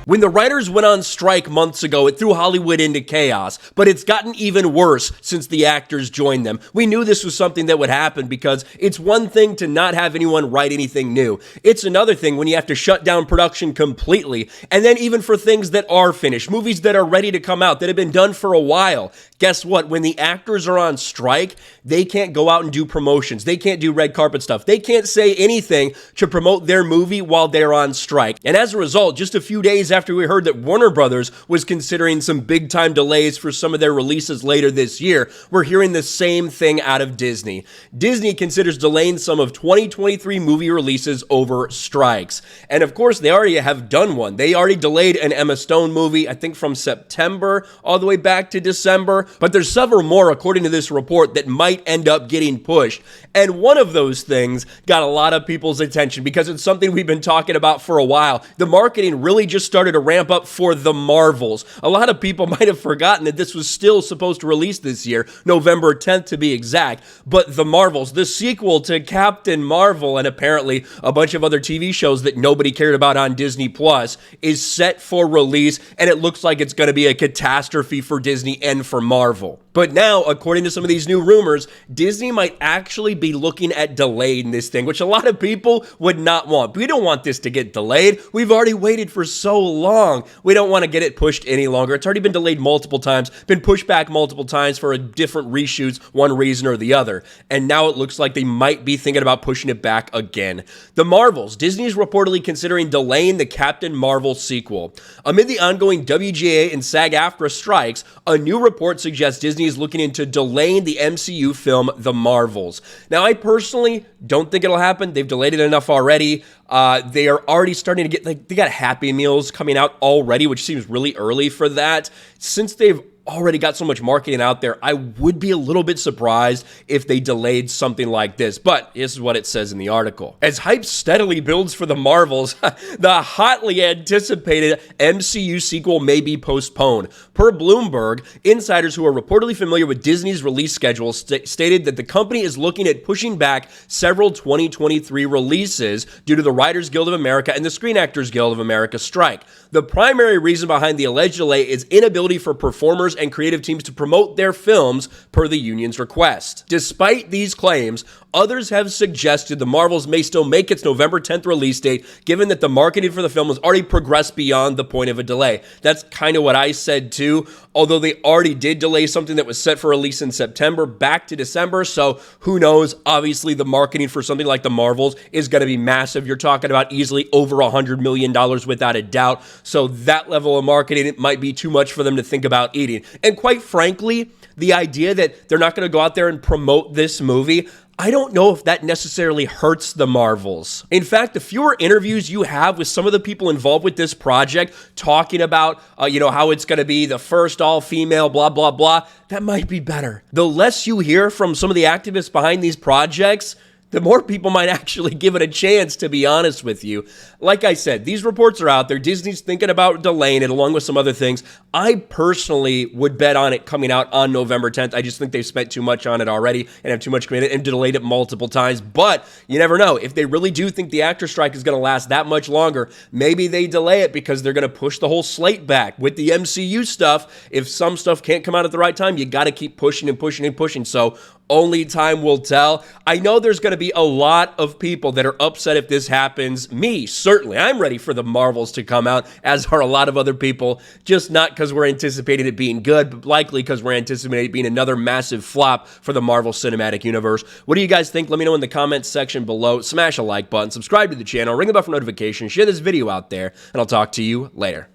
When the writers went on strike months ago, it threw Hollywood into chaos, but it's gotten even worse since the actors joined them. We knew this was something that would happen because it's one thing to not have anyone write anything new. It's another thing when you have to shut down production completely, and then even for things that are finished, movies that are ready to come out, that have been done for a while. Guess what? When the actors are on strike, they can't go out and do promotions. They can't do red carpet stuff. They can't say anything to promote their movie while they're on strike. And as a result, just a few days after we heard that Warner Brothers was considering some big time delays for some of their releases later this year, we're hearing the same thing out of Disney. Disney considers delaying some of 2023 movie releases over strikes. And of course, they already have done one. They already delayed an Emma Stone movie, I think from September all the way back to December. But there's several more, according to this report, that might end up getting pushed. And one of those things got a lot of people's attention because it's something we've been talking about for a while. The marketing really just started to ramp up for The Marvels. A lot of people might have forgotten that this was still supposed to release this year, November 10th to be exact. But The Marvels, the sequel to Captain Marvel and apparently a bunch of other TV shows that nobody cared about on Disney Plus, is set for release, and it looks like it's going to be a catastrophe for Disney and for Marvel. But now, according to some of these new rumors, Disney might actually be looking at delaying this thing, which a lot of people would not want. We don't want this to get delayed. We've already waited for so long. We don't want to get it pushed any longer. It's already been delayed multiple times, been pushed back multiple times for different reshoots, one reason or the other. And now it looks like they might be thinking about pushing it back again. The Marvels. Disney is reportedly considering delaying the Captain Marvel sequel. Amid the ongoing WGA and SAG-AFTRA strikes, a new report suggests Disney is looking into delaying the MCU film The Marvels. Now, I personally don't think it'll happen. They've delayed it enough already. They are already starting to get, they got Happy Meals coming out already, which seems really early for that. Since they've already got so much marketing out there, I would be a little bit surprised if they delayed something like this, but this is what it says in the article. As hype steadily builds for The Marvels, the hotly anticipated MCU sequel may be postponed. Per Bloomberg, insiders who are reportedly familiar with Disney's release schedule stated that the company is looking at pushing back several 2023 releases due to the Writers Guild of America and the Screen Actors Guild of America strike. The primary reason behind the alleged delay is inability for performers and creative teams to promote their films per the union's request. Despite these claims, others have suggested The Marvels may still make its November 10th release date, given that the marketing for the film has already progressed beyond the point of a delay. That's kind of what I said too, although they already did delay something that was set for release in September back to December, so who knows? Obviously, the marketing for something like The Marvels is going to be massive. You're talking about easily over $100 million without a doubt, so that level of marketing, it might be too much for them to think about eating. And quite frankly, the idea that they're not going to go out there and promote this movie, I don't know if that necessarily hurts The Marvels. In fact, the fewer interviews you have with some of the people involved with this project talking about, how it's going to be the first all-female, blah, blah, blah, that might be better. The less you hear from some of the activists behind these projects, the more people might actually give it a chance, to be honest with you. Like I said, these reports are out there. Disney's thinking about delaying it along with some other things. I personally would bet on it coming out on November 10th. I just think they've spent too much on it already and have too much committed and delayed it multiple times. But you never know. If they really do think the actor strike is going to last that much longer, maybe they delay it because they're going to push the whole slate back. With the MCU stuff, if some stuff can't come out at the right time, you got to keep pushing and pushing and pushing. So only time will tell. I know there's going to be a lot of people that are upset if this happens. Me, certainly. I'm ready for The Marvels to come out, as are a lot of other people, just not because we're anticipating it being good, but likely because we're anticipating it being another massive flop for the Marvel Cinematic Universe. What do you guys think? Let me know in the comments section below. Smash a like button, subscribe to the channel, ring the bell for notifications, share this video out there, and I'll talk to you later.